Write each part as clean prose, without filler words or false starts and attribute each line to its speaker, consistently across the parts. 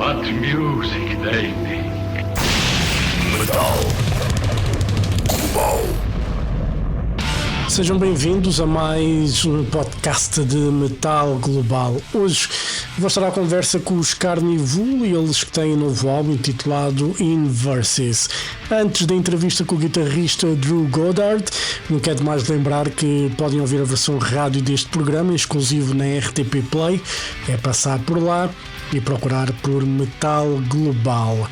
Speaker 1: What music they make.
Speaker 2: Metal Global.
Speaker 3: Sejam bem-vindos a mais um podcast de Metal Global. Hoje vou estar à conversa com os Karnivool e eles que têm um novo álbum intitulado Inverses. Antes da entrevista com o guitarrista Drew Goddard, não quero mais lembrar que podem ouvir a versão rádio deste programa, exclusivo na RTP Play. É passar por lá e procurar por Metal Global.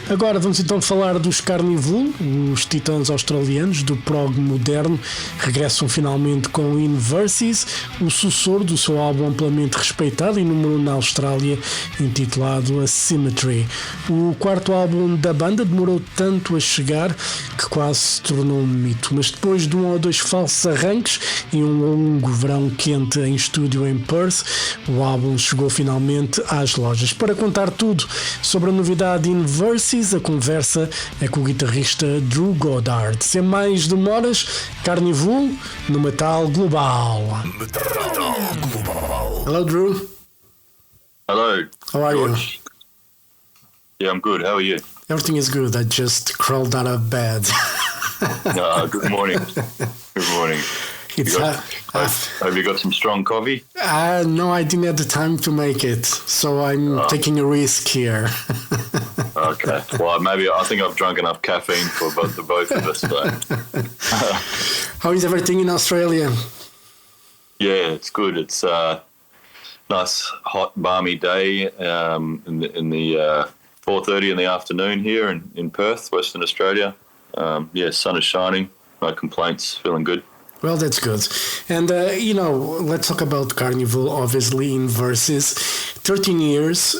Speaker 3: Agora vamos então falar dos Karnivool, os titãs australianos do prog moderno, regressam finalmente com Inverses, o sucessor do seu álbum amplamente respeitado e número 1 na Austrália, intitulado Asymmetry. O quarto álbum da banda demorou tanto a chegar que quase se tornou um mito, mas depois de um ou dois falsos arranques e um longo verão quente em estúdio em Perth, o álbum chegou finalmente às lojas. Para contar tudo sobre a novidade Inverses, a conversa é com o guitarrista Drew Goddard. Sem mais demoras, Karnivool no Metal Global. Hello, Drew.
Speaker 4: Hello.
Speaker 3: How are
Speaker 4: George. You? Yeah, I'm good. How are you?
Speaker 3: Everything is good. I just crawled out of bed.
Speaker 4: Good morning. Good morning. Have you got some strong coffee?
Speaker 3: No, I didn't have the time to make it, so I'm taking a risk here.
Speaker 4: Okay. Well, maybe I think I've drunk enough caffeine for the both of us. But
Speaker 3: how is everything in Australia?
Speaker 4: Yeah, it's good. It's a nice, hot, balmy day in the 4:30 in the afternoon here in Perth, Western Australia. Sun is shining. No complaints. Feeling good.
Speaker 3: Well, that's good. And, let's talk about Karnivool, obviously, Inverses. 13 years.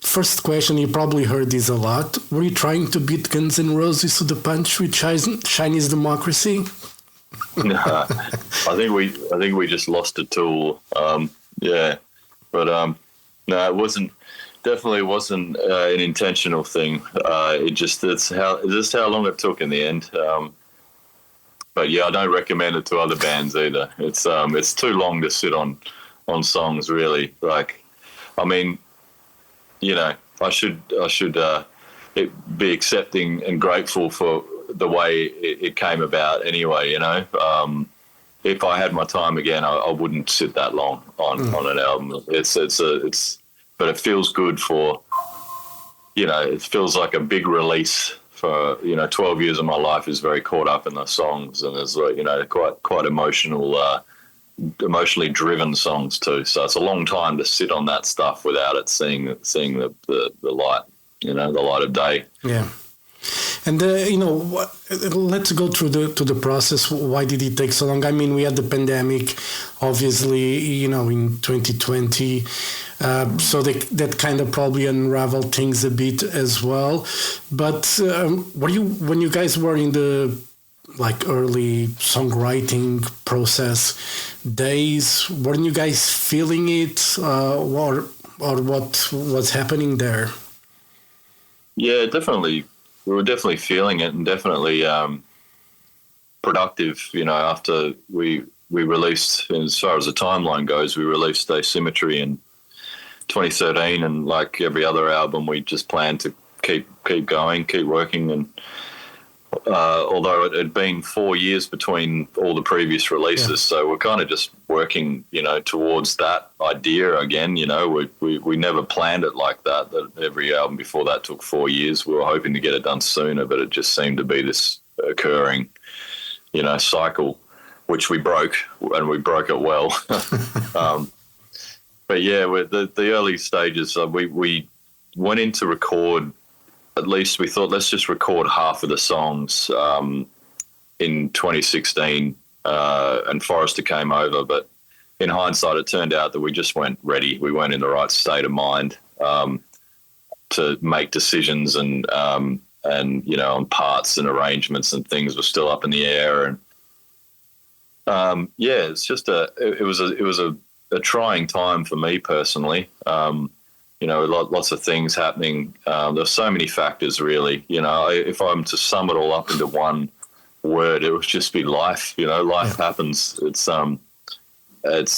Speaker 3: First question, you probably heard this a lot. Were you trying to beat Guns N' Roses to the punch with Chinese democracy?
Speaker 4: No, I think we just lost a tool. No, it wasn't. Definitely wasn't an intentional thing. It's how long it took in the end. But yeah, I don't recommend it to other bands either. It's too long to sit on songs really. Like, I mean, I should be accepting and grateful for the way it came about anyway. If I had my time again, I wouldn't sit that long on an album. But it feels good for, it feels like a big release. For 12 years of my life is very caught up in the songs, and there's quite emotionally driven songs too. So it's a long time to sit on that stuff without it seeing the light, the light of day.
Speaker 3: Yeah. And let's go through the process. Why did it take so long? I mean, we had the pandemic, obviously, in 2020. So that kind of probably unraveled things a bit as well. But when you guys were in the early songwriting process days, weren't you guys feeling it, or what was happening there?
Speaker 4: Yeah, definitely. We were definitely feeling it, and definitely productive. After we released, as far as the timeline goes, we released Asymmetry in 2013, and like every other album, we just planned to keep going, keep working. And although it had been 4 years between all the previous releases, so we're kind of just working, towards that idea again. We never planned it like that. That every album before that took 4 years. We were hoping to get it done sooner, but it just seemed to be this occurring, cycle, which we broke, and we broke it well. But yeah, with the early stages, we went in to record. At least we thought, let's just record half of the songs in 2016, and Forrester came over. But in hindsight, it turned out that we just weren't ready. We weren't in the right state of mind to make decisions, and on parts and arrangements and things were still up in the air. And it's just it was a trying time for me personally. Lots of things happening. There's so many factors, really. If I'm to sum it all up into one word, it would just be life. Life happens. It's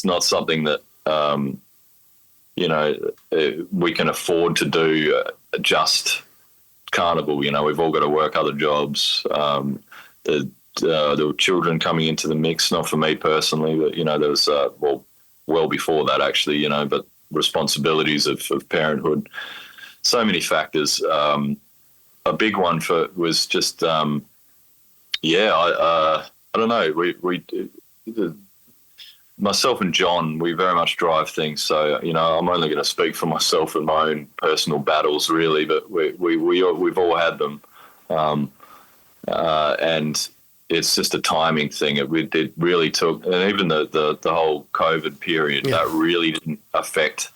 Speaker 4: not something that we can afford to do just Karnivool. We've all got to work other jobs. There were children coming into the mix, not for me personally, but, there was, well before that actually, but responsibilities of parenthood, so many factors. A big one was just, I don't know. Myself and John, we very much drive things. So, I'm only going to speak for myself and my own personal battles, really. But we've all had them, and it's just a timing thing. It really took, and even the whole COVID period, that really didn't affect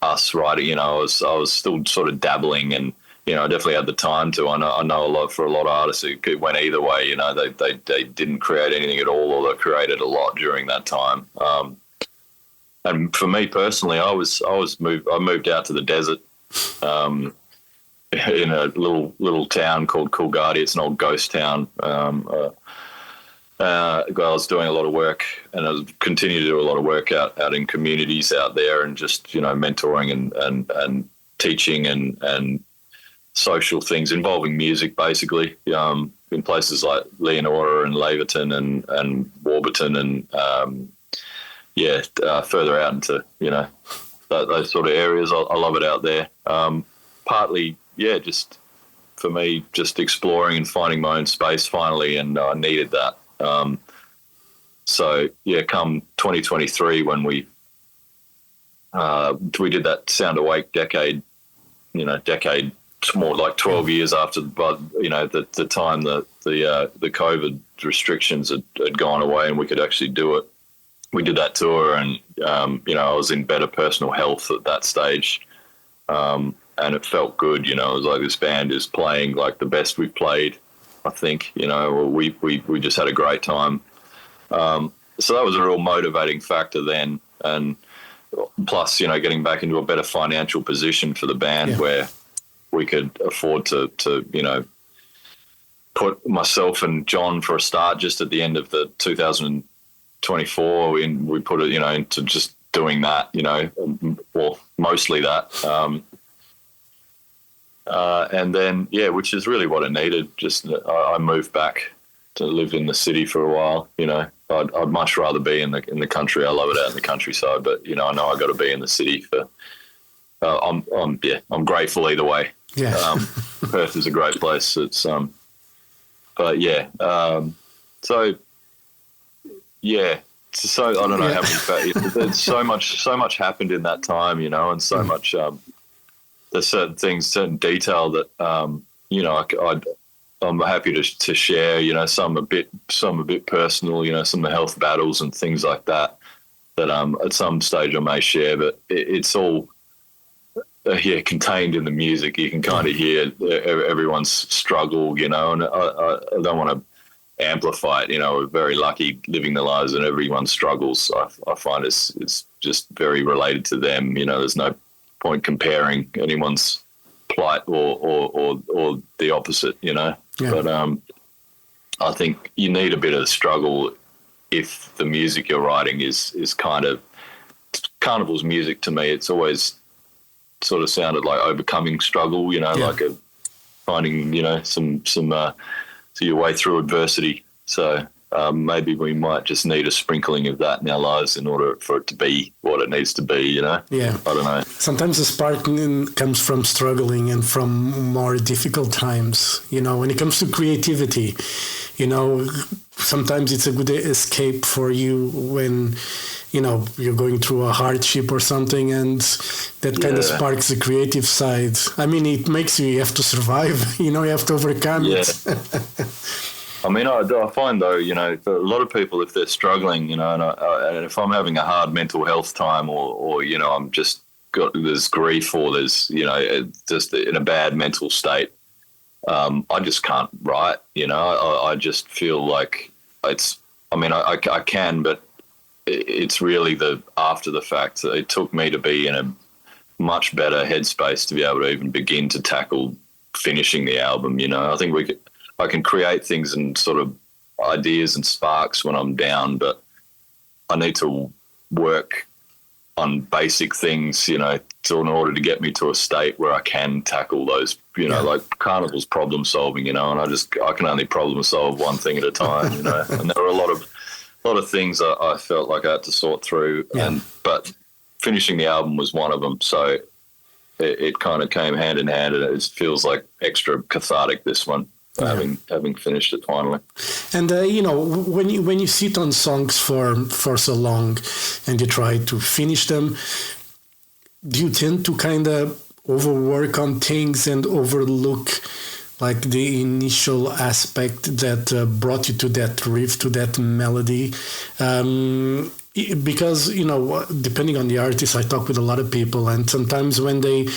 Speaker 4: us, right? I was still sort of dabbling, and I definitely had the time to. I know for a lot of artists, it went either way. They didn't create anything at all, or they created a lot during that time. And for me personally, I moved out to the desert, in a little town called Coolgardie. It's an old ghost town. I was doing a lot of work, and I continue to do a lot of work out in communities out there, and just mentoring and teaching and social things involving music, basically, in places like Leonora and Laverton and Warburton and further out into those sort of areas. I love it out there. Partly, just for me, just exploring and finding my own space finally, and I needed that. Come 2023, when we did that Sound Awake decade, more like 12 years after, the time that the COVID restrictions had gone away and we could actually do it. We did that tour, and I was in better personal health at that stage, and it felt good. It was like, this band is playing like the best we've played, I think. We just had a great time. So that was a real motivating factor then, and plus, getting back into a better financial position for the band, where we could afford to put myself and John for a start just at the end of the 2024. We put it, into just doing that, mostly that. And then, which is really what I needed. Just I moved back to live in the city for a while. I'd much rather be in the country. I love it out in the countryside, but I know I got to be in the city for. I'm grateful either way. Yeah. Perth is a great place. It's so I don't know how many. There's so much happened in that time, and so much. There's certain things, certain detail that I'm happy to share. Some a bit personal. Some of the health battles and things like that. That at some stage I may share, but it's all. Contained in the music. You can kind of hear everyone's struggle, and I don't want to amplify it. We're very lucky living the lives, and everyone struggles. I find it's just very related to them. There's no point comparing anyone's plight or the opposite. But I think you need a bit of struggle if the music you're writing is kind of Karnivool's music. To me, it's always sort of sounded like overcoming struggle, like finding, some your way through adversity. So maybe we might just need a sprinkling of that in our lives in order for it to be what it needs to be, Yeah. I don't know.
Speaker 3: Sometimes the spark comes from struggling and from more difficult times, when it comes to creativity, sometimes it's a good escape for you when, you're going through a hardship or something, and that kind of sparks the creative side. I mean, it makes you have to survive, you have to overcome it.
Speaker 4: I mean, I find though, for a lot of people, if they're struggling, and if I'm having a hard mental health time or I'm just there's grief or there's, just in a bad mental state, I just can't write, I just feel like I can, but it's really the after the fact. It took me to be in a much better headspace to be able to even begin to tackle finishing the album. I think I can create things and sort of ideas and sparks when I'm down, but I need to work on basic things, you know, in order to get me to a state where I can tackle those, you know, like Karnivool's problem solving, you know, and I can only problem solve one thing at a time, you know, and there were a lot of things I felt like I had to sort through, but finishing the album was one of them. So it kind of came hand in hand, and it feels like extra cathartic, this one. Having finished it finally.
Speaker 3: And you know, when you sit on songs for so long and you try to finish them, do you tend to kind of overwork on things and overlook like the initial aspect that brought you to that riff, to that melody? Because, you know, depending on the artist, I talk with a lot of people, and sometimes when they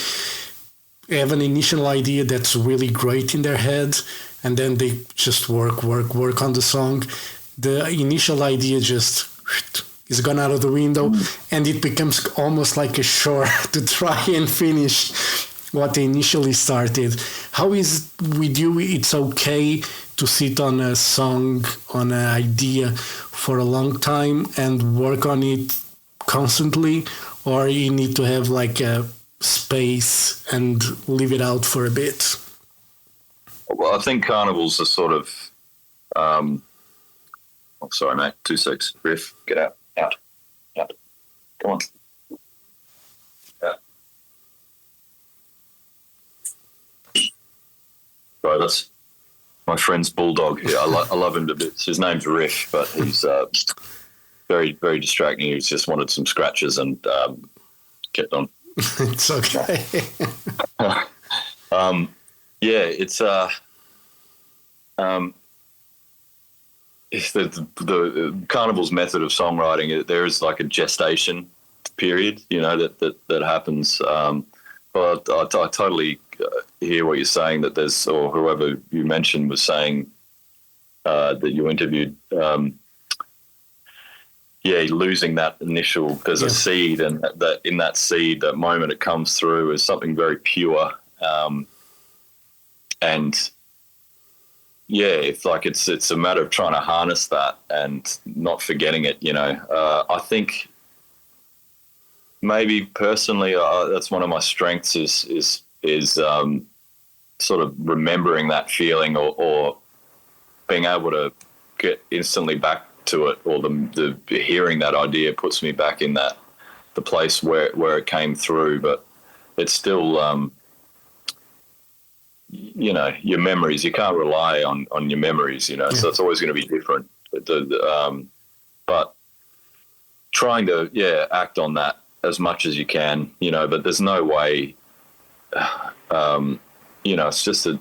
Speaker 3: have an initial idea that's really great in their head, and then they just work on the song, the initial idea just is gone out of the window, and it becomes almost like a chore to try and finish what they initially started. How is with you? It's okay to sit on a song, on an idea for a long time and work on it constantly, or you need to have like a space and leave it out for a bit?
Speaker 4: Well, I think Karnivool's a sort of, oh, sorry, mate, 2 secs, riff, get out, come on. Yeah. Sorry, that's my friend's bulldog. Yeah, I love him to bits. His name's Riff, but he's very, very distracting. He just wanted some scratches and kept on.
Speaker 3: It's okay.
Speaker 4: Yeah, it's the Karnivool's method of songwriting. There is like a gestation period, you know, that happens. But I totally hear what you're saying, that there's, or whoever you mentioned was saying that you interviewed. Losing that initial, there's a seed, and that in that seed, that moment it comes through is something very pure. And it's like it's a matter of trying to harness that and not forgetting it, you know. I think maybe personally that's one of my strengths is sort of remembering that feeling, or being able to get instantly back to it, or the hearing that idea puts me back in the place where it came through. But it's still you know, your memories, you can't rely on your memories, you know, so it's always going to be different. But trying to, act on that as much as you can, you know, but there's no way, you know, it's just a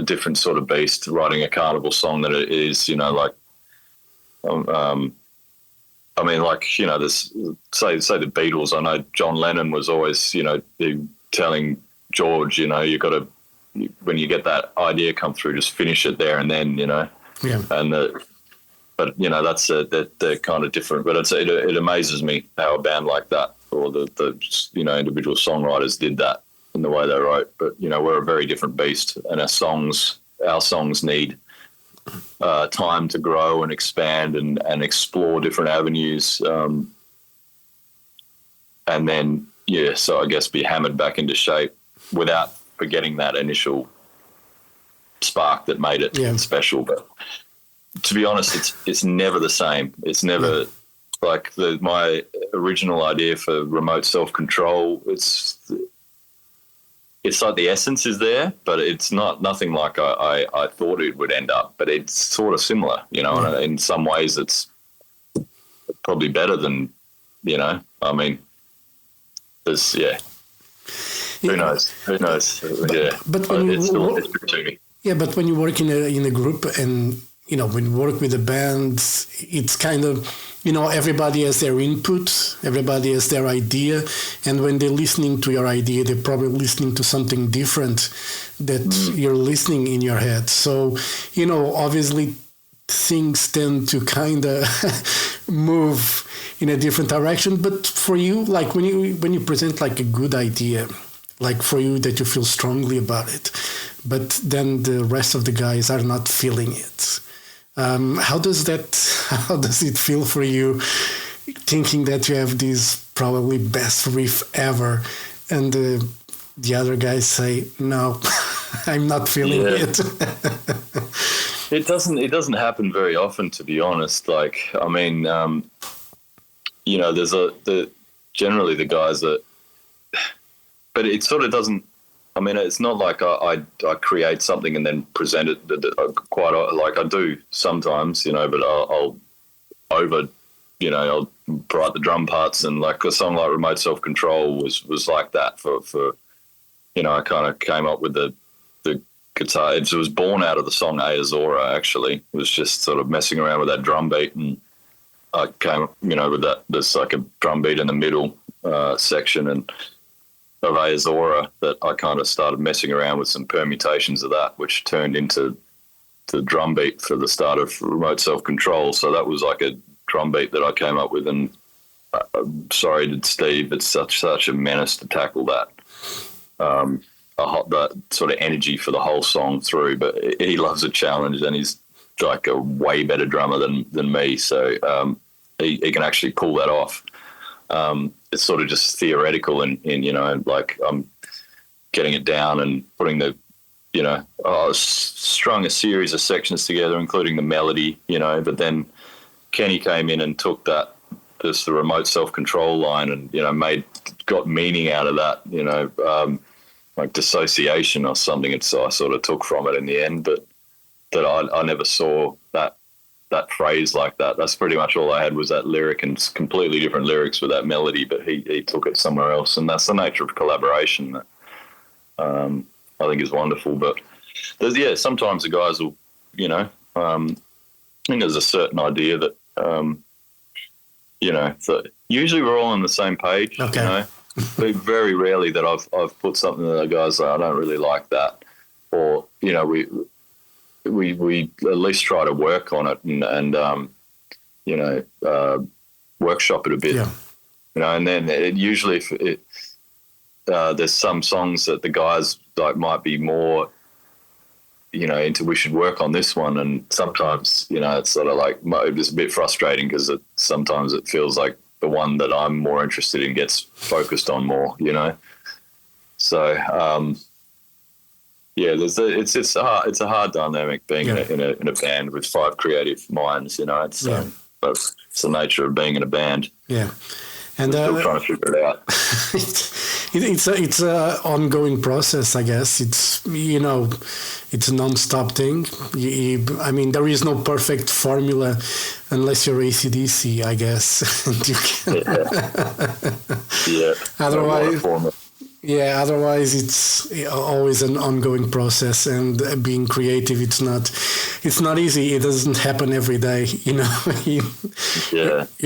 Speaker 4: different sort of beast writing a Karnivool song than it is, you know, like, I mean, like, you know, this, say the Beatles, I know John Lennon was always, you know, telling George, you know, you got to, when you get that idea come through, just finish it there and then, you know. Yeah. And but you know, they're kind of different. But it amazes me how a band like that, or the you know, individual songwriters did that in the way they wrote. But you know, we're a very different beast, and our songs need time to grow and expand and explore different avenues. And then so I guess be hammered back into shape without forgetting that initial spark that made it special. But to be honest, it's never the same. It's never like my original idea for remote self-control. It's like the essence is there, but it's nothing like I thought it would end up. But it's sort of similar, you know. And in some ways, it's probably better than, you know. I mean, there's Who knows?
Speaker 3: But when
Speaker 4: it's still a mystery to me.
Speaker 3: Yeah, but when you work in a group, and you know, when you work with a band, it's kind of, you know, everybody has their input, everybody has their idea, and when they're listening to your idea, they're probably listening to something different that you're listening in your head. So, you know, obviously things tend to kind of move in a different direction. But for you, like when you present like a good idea, like for you that you feel strongly about it, but then the rest of the guys are not feeling it. How does it feel for you thinking that you have this probably best riff ever, and the other guys say, no, I'm not feeling it.
Speaker 4: It doesn't happen very often, to be honest. Like, I mean, generally the guys that, but it sort of doesn't. I mean, it's not like I create something and then present it quite like I do sometimes, but I'll I'll write the drum parts, and like a song like Remote Self-Control was like that for I kind of came up with the guitar. It was born out of the song Azora, actually. It was just sort of messing around with that drum beat, and I came, with that, there's like a drum beat in the middle section and of Azora that I kind of started messing around with some permutations of that, which turned into the drum beat for the start of Remote Self-Control. So that was like a drum beat that I came up with, and sorry to Steve, it's such a menace to tackle that. That sort of energy for the whole song through, but he loves a challenge, and he's like a way better drummer than me. So he can actually pull that off. It's sort of just theoretical, and like I'm getting it down and putting I strung a series of sections together, including the melody, but then Kenny came in and took the Remote Self-Control line and, got meaning out of that, like dissociation or something. I sort of took from it in the end, but that I never saw that phrase like that. That's pretty much all I had, was that lyric, and completely different lyrics with that melody, but he took it somewhere else. And that's the nature of collaboration that I think is wonderful. But sometimes the guys will, I think there's a certain idea that, that usually we're all on the same page,
Speaker 3: okay.
Speaker 4: But very rarely that I've put something that the guys say, I don't really like that, or we at least try to work on it and workshop it a bit, and then usually if there's some songs that the guys like might be more into, we should work on this one, and sometimes it's sort of like it's a bit frustrating because sometimes it feels like the one that I'm more interested in gets focused on more, So it's a hard dynamic being in a band with 5 creative minds. It's it's the nature of being in a band.
Speaker 3: Yeah, and
Speaker 4: still trying to figure it out.
Speaker 3: It's a ongoing process, I guess. It's it's a non-stop thing. I mean, there is no perfect formula unless you're AC/DC, I guess. Otherwise it's always an ongoing process, and being creative, it's not easy. It doesn't happen every day, You're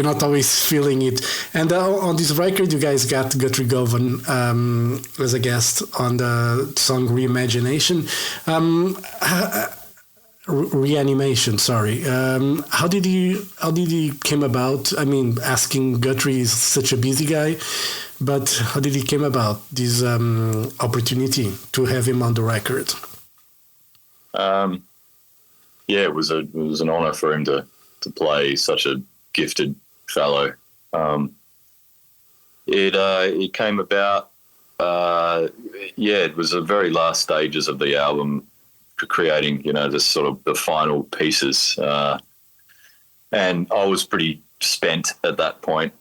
Speaker 3: not always feeling it. And on this record, you guys got Guthrie Govan as a guest on the song Reimagination. Reanimation, sorry. How did he came about? I mean, asking Guthrie is such a busy guy, but how did it came about, this opportunity to have him on the record?
Speaker 4: It was an honor for him to play. Such a gifted fellow. It came about. It was the very last stages of the album, creating this sort of the final pieces, and I was pretty spent at that point.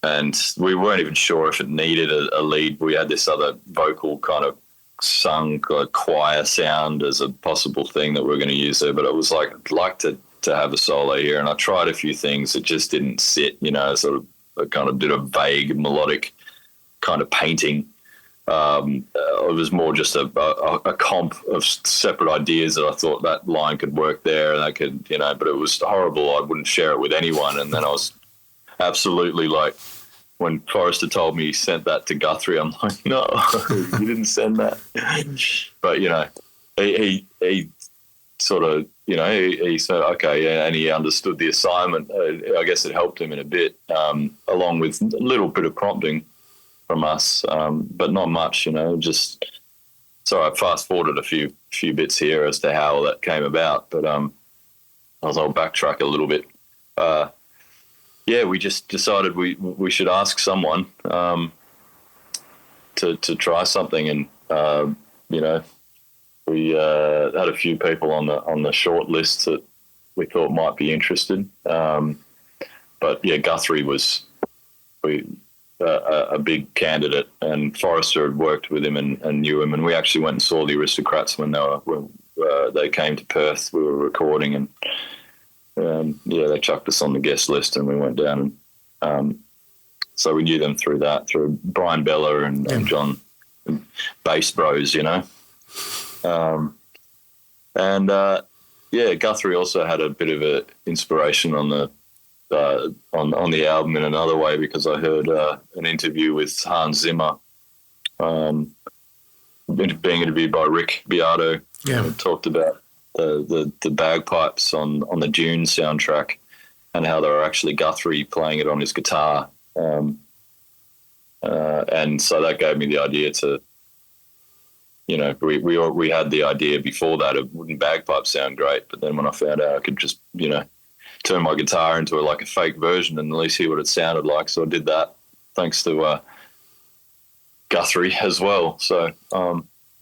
Speaker 4: And we weren't even sure if it needed a lead. We had this other vocal kind of sung choir sound as a possible thing that we were going to use there, but it was like, I'd like to have a solo here. And I tried a few things. It just didn't sit, sort of I kind of did a vague melodic kind of painting. It was more just a comp of separate ideas that I thought that line could work there, and I could, but it was horrible. I wouldn't share it with anyone. And then I was absolutely like, when Forrester told me he sent that to Guthrie, I'm like, no, you didn't send that. But, he sort of, he said, okay, yeah, and he understood the assignment. I guess it helped him in a bit, along with a little bit of prompting from us, but not much, just, so I fast forwarded a few bits here as to how that came about, but I'll backtrack a little bit. we just decided we should ask someone to try something, and we had a few people on the short list that we thought might be interested. But yeah, Guthrie was a big candidate, and Forrester had worked with him and knew him, and we actually went and saw the Aristocrats when they came to Perth. We were recording, and they chucked us on the guest list, and we went down, and so we knew them through Brian Bella and John, bass bros, Guthrie also had a bit of a inspiration on the album in another way, because I heard an interview with Hans Zimmer, being interviewed by Rick Beato. Who talked about the bagpipes on the Dune soundtrack, and how they were actually Guthrie playing it on his guitar, and so that gave me the idea to, we had the idea before that of wouldn't bagpipes sound great, but then when I found out I could just turn my guitar into a fake version and at least hear what it sounded like, so I did that thanks to Guthrie as well. So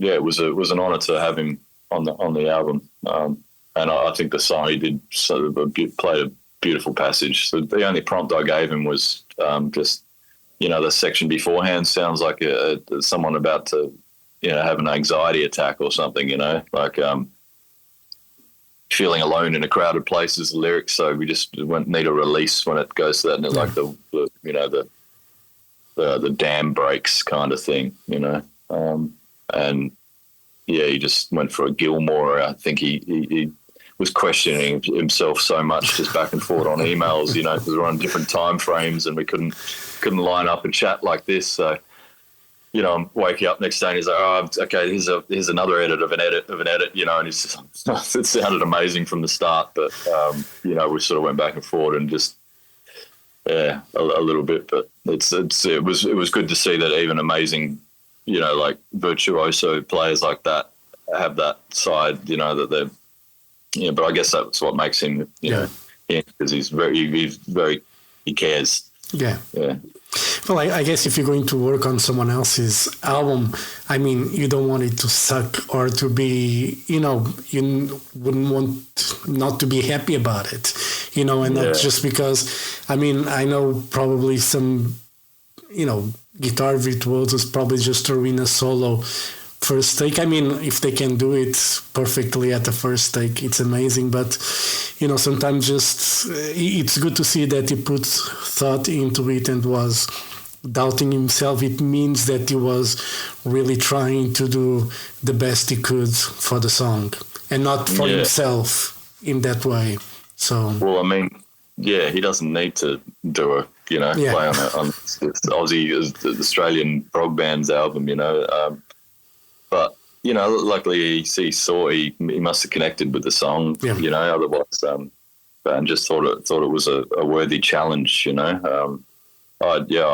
Speaker 4: it was an honour to have him on the album, and I think the song he did played a beautiful passage. So the only prompt I gave him was just the section beforehand sounds like someone about to have an anxiety attack or something, feeling alone in a crowded place is the lyrics. So we just need a release when it goes to that, and it's like the dam breaks kind of thing, and he just went for a Gilmore. I think he was questioning himself so much, just back and forth on emails, because we're on different time frames and we couldn't line up and chat like this. So, I'm waking up next day and he's like, "Oh, okay, here's another edit of an edit, and he's just, it sounded amazing from the start, but we sort of went back and forth and just a little bit, but it was good to see that even amazing, virtuoso players like that have that side, that they're, but I guess that's what makes him, because he cares.
Speaker 3: Yeah. Well, I guess if you're going to work on someone else's album, I mean, you don't want it to suck or to be, you wouldn't want not to be happy about it, and not just because, I mean, I know probably some, guitar virtuosos probably just throw in a solo first take. I mean, if they can do it perfectly at the first take, it's amazing. But, sometimes just it's good to see that he put thought into it and was doubting himself. It means that he was really trying to do the best he could for the song and not for himself in that way. So, well,
Speaker 4: I mean, he doesn't need to do a, play on the Aussie, Australian prog band's album, but, luckily he must have connected with the song, otherwise, and just thought it was a worthy challenge, I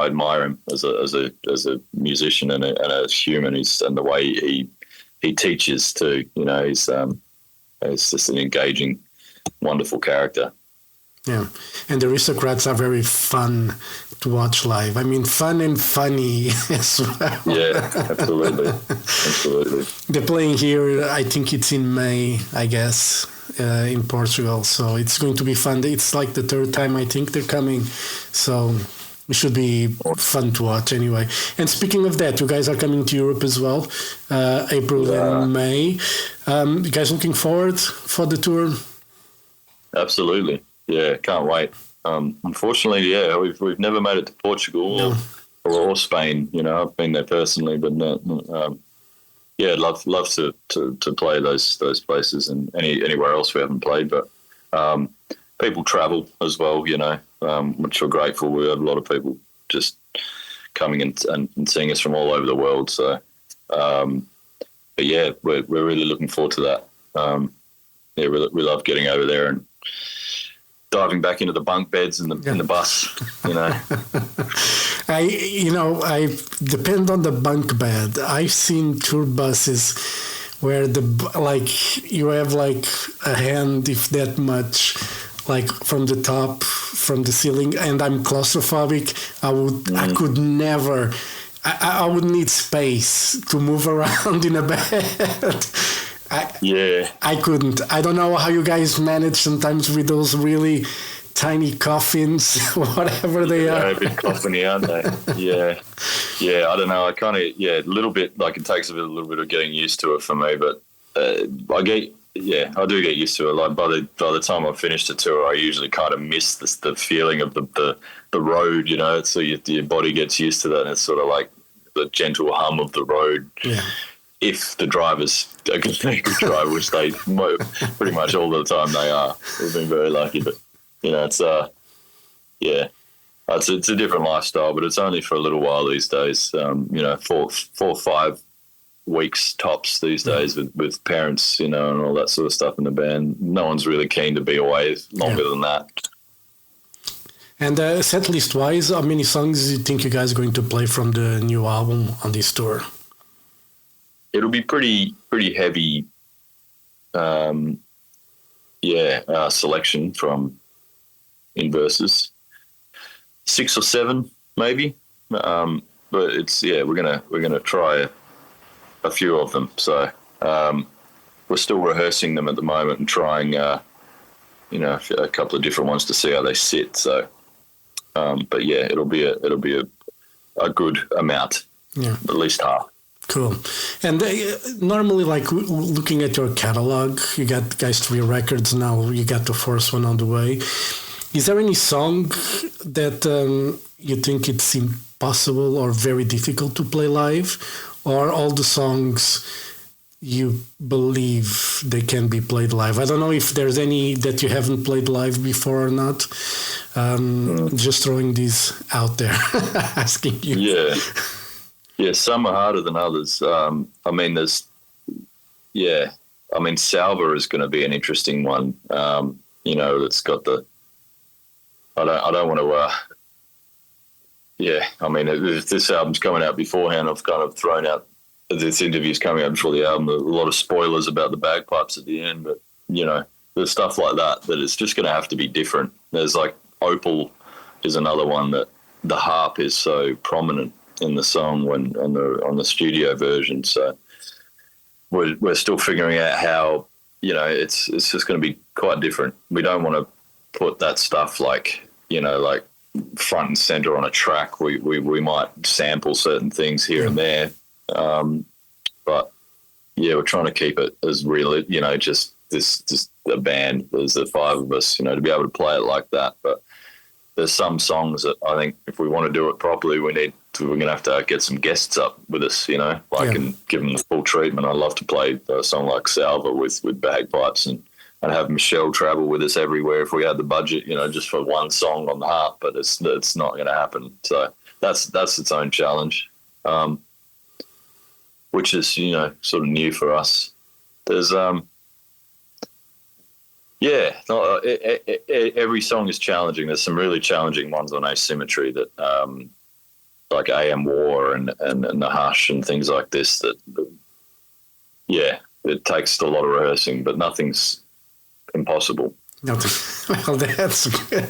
Speaker 4: admire him as a musician and a human. And the way he teaches too, he's just an engaging, wonderful character.
Speaker 3: Yeah, and the Aristocrats are very fun to watch live. I mean, fun and funny as well.
Speaker 4: Yeah, absolutely.
Speaker 3: They're playing here, I think it's in May, I guess, in Portugal. So it's going to be fun. It's like the third time I think they're coming. So it should be fun to watch anyway. And speaking of that, you guys are coming to Europe as well, April and May. You guys looking forward for the tour?
Speaker 4: Absolutely. Yeah, can't wait. Unfortunately, we've never made it to Portugal or Spain. I've been there personally, but I'd love to play those places and anywhere else we haven't played. But people travel as well, which we're grateful. We have a lot of people just coming and seeing us from all over the world. So, we're really looking forward to that. We love getting over there and diving back into the bunk beds in the bus,
Speaker 3: I depend on the bunk bed. I've seen tour buses where you have like a hand, if that much, like from the top, from the ceiling, and I'm claustrophobic. I could never. I would need space to move around in a bed. I couldn't. I don't know how you guys manage sometimes with those really tiny coffins, whatever they are.
Speaker 4: A bit coffiny, aren't they? Yeah. I don't know. I kind of a little bit. Like it takes a little bit of getting used to it for me, but I do get used to it. Like by the time I've finished the tour, I usually kind of miss the feeling of the road. You know, so your body gets used to that, and it's sort of like the gentle hum of the road. Yeah. If the driver's a good driver, which they pretty much all the time they are. We've been very lucky, but you know, it's it's a different lifestyle, but it's only for a little while these days. You know, 4 or 5 weeks tops these days with parents, you know, and all that sort of stuff in the band. No one's really keen to be away longer than that.
Speaker 3: And set list wise, how many songs do you think you guys are going to play from the new album on this tour?
Speaker 4: It'll be pretty heavy, selection from Inverses. 6 or 7 maybe, but it's we're gonna try a few of them. So we're still rehearsing them at the moment and trying a couple of different ones to see how they sit. So, but yeah, it'll be a good amount, at least half.
Speaker 3: Cool. And normally, like looking at your catalog, you got guys 3 records now. You got the 4th one on the way. Is there any song that you think it's impossible or very difficult to play live, or all the songs you believe they can be played live? I don't know if there's any that you haven't played live before or not. Just throwing these out there, asking you.
Speaker 4: Yeah. Yeah, some are harder than others. Salva is going to be an interesting one. It's got the. I don't want to. If this album's coming out beforehand, I've kind of thrown out. This interview's coming out before the album. A lot of spoilers about the bagpipes at the end, but there's stuff like that it's just going to have to be different. There's like Opal is another one that the harp is so prominent in the song when on the studio version. So we're still figuring out how, it's just going to be quite different. We don't want to put that stuff like front and center on a track. We might sample certain things here and there. But yeah, we're trying to keep it as real, just a band. There's the 5 of us, to be able to play it like that. But there's some songs that I think if we want to do it properly, we're going to have to get some guests up with us, and give them the full treatment. I'd love to play a song like Salva with bagpipes and have Michelle travel with us everywhere if we had the budget, just for one song on the harp, but it's not going to happen. So that's its own challenge, which is, sort of new for us. There's, every song is challenging. There's some really challenging ones on Asymmetry that, like AM War and the Hush and things like this that it takes a lot of rehearsing, but nothing's impossible.
Speaker 3: Well, that's good.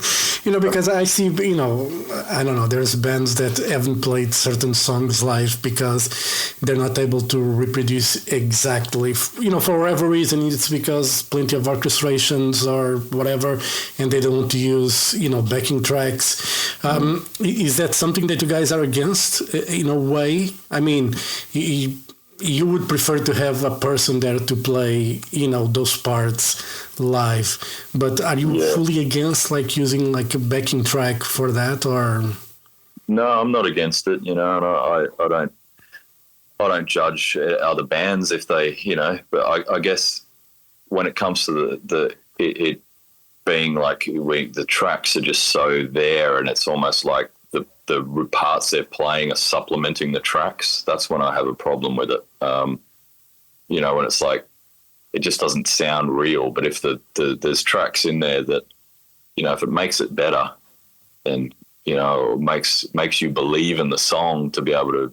Speaker 3: Because I see, I don't know, there's bands that haven't played certain songs live because they're not able to reproduce exactly, for whatever reason. It's because plenty of orchestrations or whatever, and they don't want to use, backing tracks. Is that something that you guys are against in a way? I mean, you would prefer to have a person there to play, those parts live, but are you fully against like using like a backing track for that, or?
Speaker 4: No, I'm not against it. And I don't judge other bands if they, but I guess when it comes to it being like the tracks are just so there, and it's almost like the parts they're playing are supplementing the tracks. That's when I have a problem with it. When it's like, it just doesn't sound real. But if there's tracks in there that, if it makes it better, then, it makes you believe in the song to be able to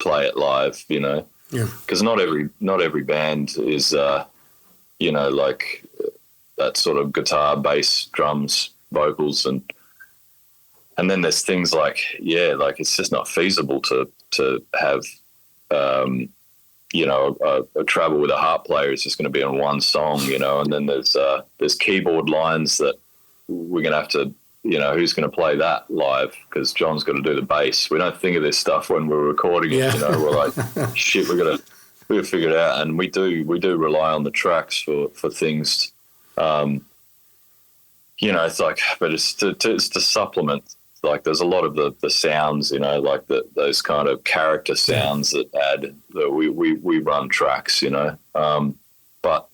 Speaker 4: play it live, Because not every band is, like that sort of guitar, bass, drums, vocals, and then there's things like it's just not feasible to have a travel with a harp player is just going to be on one song, and then there's keyboard lines that we're going to have to, who's going to play that live because John's got to do the bass. We don't think of this stuff when we're recording it, we're like, shit, we got to figure it out. And we do rely on the tracks for things, it's like, but it's to supplement. Like there's a lot of the sounds, like those kind of character sounds that add that we run tracks, but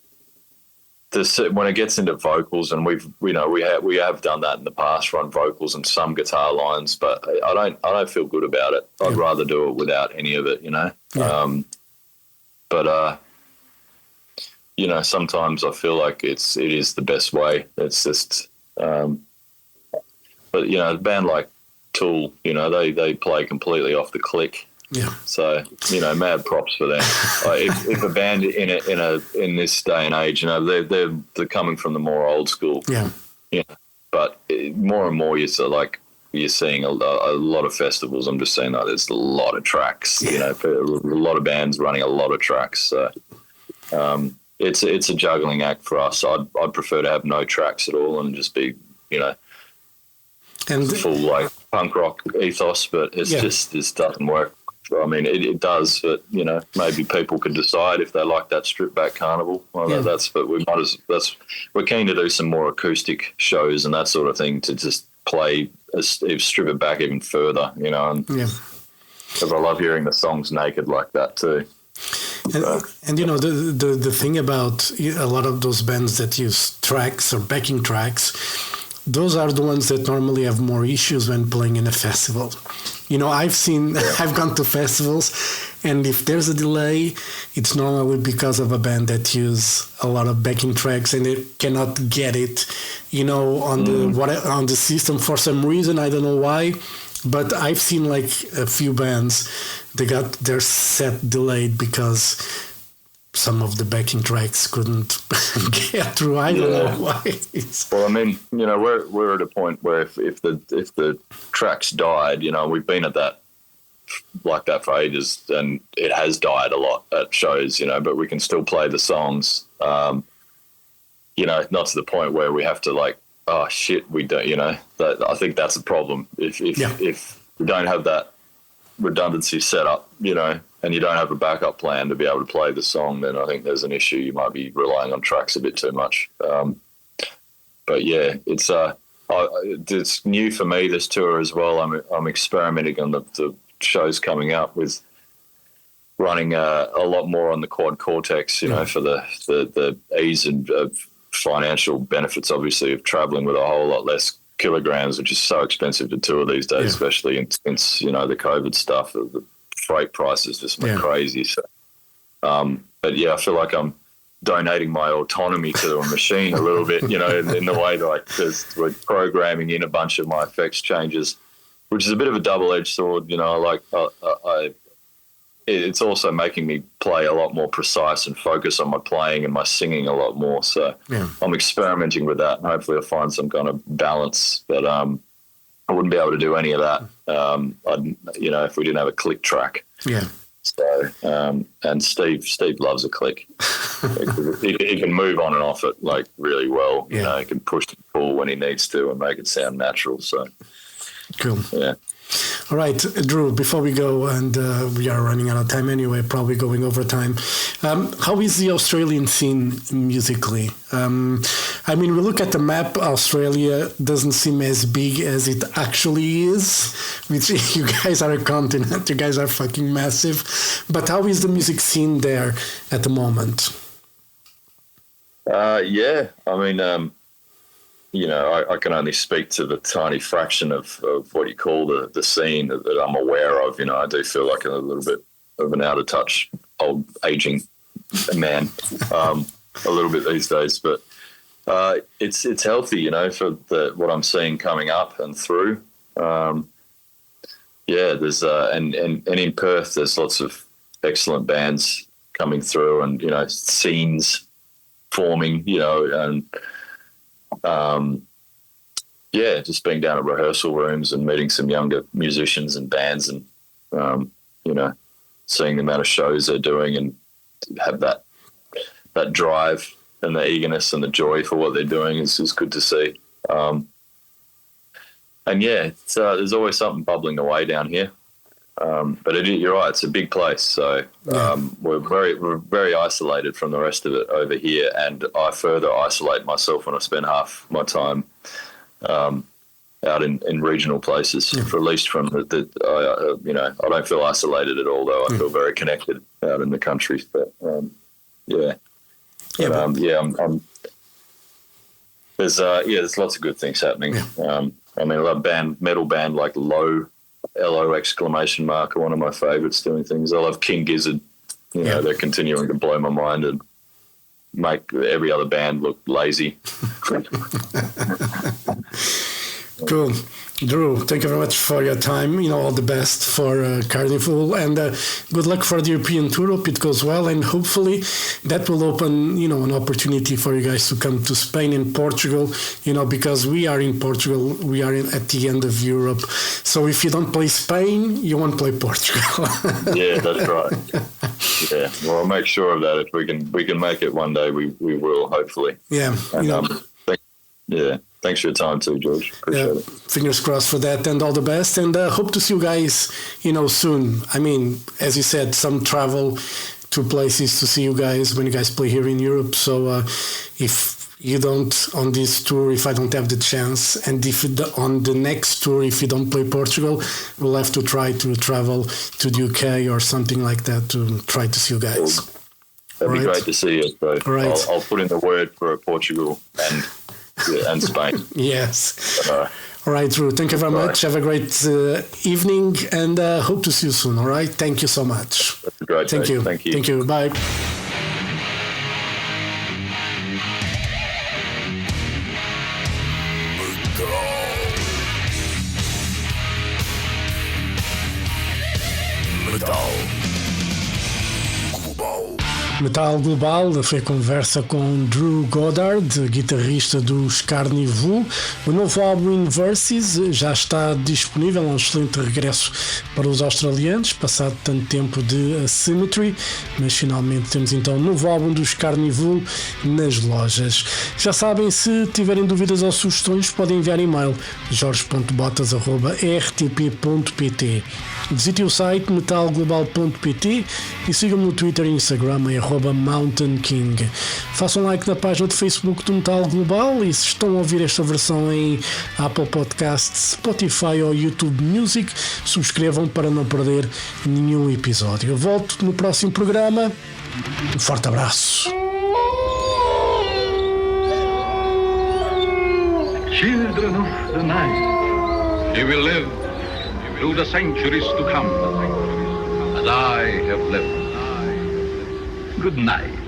Speaker 4: when it gets into vocals, and we have done that in the past, run vocals and some guitar lines, but I don't feel good about it. I'd rather do it without any of it, but sometimes I feel like it is the best way. It's just but a band like Tool, they play completely off the click. Yeah. So mad props for them. if a band in this day and age, they're coming from the more old school. Yeah. But more and more, you're seeing a lot of festivals. I'm just saying that there's a lot of tracks. A lot of bands running a lot of tracks. So it's a juggling act for us. I'd prefer to have no tracks at all and just be and full punk rock ethos, but it doesn't work. I mean, it does, but maybe people can decide if they like that stripped back Karnivool. Well, we're keen to do some more acoustic shows and that sort of thing to just play, strip it back even further, and because I love hearing the songs naked like that too.
Speaker 3: And the thing about a lot of those bands that use tracks or backing tracks, those are the ones that normally have more issues when playing in a festival. I've gone to festivals, and if there's a delay, it's normally because of a band that use a lot of backing tracks and they cannot get it, on the system for some reason. I don't know why, but I've seen like a few bands, they got their set delayed because some of the backing tracks couldn't get through. I don't know why.
Speaker 4: Well, I mean, we're at a point where if the tracks died, we've been at that like that for ages, and it has died a lot at shows, but we can still play the songs. Not to the point where we have to like, oh shit, we don't. I think that's a problem. If we don't have that redundancy set up, and you don't have a backup plan to be able to play the song, then I think there's an issue. You might be relying on tracks a bit too much. But yeah, it's new for me, this tour as well. I'm experimenting on the shows coming up with running a lot more on the quad cortex, for the ease and financial benefits, obviously, of traveling with a whole lot less kilograms, which is so expensive to tour these days, especially since the COVID stuff. The freight prices just went crazy. So, but yeah, I feel like I'm donating my autonomy to a machine a little bit, in the way that we're programming in a bunch of my effects changes, which is a bit of a double-edged sword. It's also making me play a lot more precise and focus on my playing and my singing a lot more. So I'm experimenting with that, and hopefully I'll find some kind of balance. But I wouldn't be able to do any of that, if we didn't have a click track. Yeah. So, and Steve loves a click. he can move on and off it like really well. He can push and pull when he needs to and make it sound natural. So
Speaker 3: cool.
Speaker 4: Yeah.
Speaker 3: All right, Drew, before we go, and we are running out of time anyway, probably going over time, how is the Australian scene musically? We look at the map, Australia doesn't seem as big as it actually is, which you guys are a continent, you guys are fucking massive, but how is the music scene there at the moment?
Speaker 4: I can only speak to the tiny fraction of what you call the scene that I'm aware of. I do feel like a little bit of an out of touch, old aging man, a little bit these days. But it's healthy, for what I'm seeing coming up and through. There's and in Perth, there's lots of excellent bands coming through, and scenes forming, and just being down at rehearsal rooms and meeting some younger musicians and bands, and seeing the amount of shows they're doing, and have that drive and the eagerness and the joy for what they're doing is good to see. There's always something bubbling away down here. But you're right, it's a big place, so we're very isolated from the rest of it over here, and I further isolate myself when I spend half my time out in regional places. For at least from I don't feel isolated at all, though. I feel very connected out in the country. But there's lots of good things happening. I love metal band like Low. LO exclamation mark are one of my favourites doing things. I love King Gizzard. They're continuing to blow my mind and make every other band look lazy.
Speaker 3: Cool. Drew, thank you very much for your time. All the best for Karnivool, and good luck for the European tour. Hope it goes well, and hopefully that will open, an opportunity for you guys to come to Spain and Portugal, because we are in Portugal, we are at the end of Europe. So if you don't play Spain, you won't play Portugal.
Speaker 4: Yeah, that's right. Yeah, well, I'll make sure of that. If we can make it one day, we will, hopefully.
Speaker 3: Yeah,
Speaker 4: and, thanks for your time too, George. Appreciate it.
Speaker 3: Fingers crossed for that, and all the best. And hope to see you guys, soon. As you said, some travel to places to see you guys when you guys play here in Europe. So if you don't on this tour, if I don't have the chance, and if on the next tour, if you don't play Portugal, we'll have to try to travel to the UK or something like that to try to see you guys.
Speaker 4: That'd be great to see you. So
Speaker 3: right.
Speaker 4: I'll put in the word for Portugal and Spain.
Speaker 3: Yes. All right, Drew. Thank you very much. Have a great evening, and hope to see you soon. All right. Thank you so much.
Speaker 4: That's a great
Speaker 3: Thank
Speaker 4: day.
Speaker 3: you.
Speaker 4: Thank you.
Speaker 3: Thank you. Bye. Metal Global foi conversa com Drew Goddard, guitarrista dos Karnivool. O novo álbum Inverses já está disponível, é um excelente regresso para os australianos, passado tanto tempo de Asymmetry, mas finalmente temos então o novo álbum dos Karnivool nas lojas. Já sabem, se tiverem dúvidas ou sugestões, podem enviar e-mail jorge.botas@rtp.pt. Visite o site metalglobal.pt e sigam-me no Twitter e Instagram em @Mountain King. Façam like na página de Facebook do Metal Global, e se estão a ouvir esta versão em Apple Podcasts, Spotify ou YouTube Music, subscrevam para não perder nenhum episódio. Eu volto no próximo programa. Um forte abraço.
Speaker 1: Children of the night, you will live through the centuries to come, as I have lived. Good night.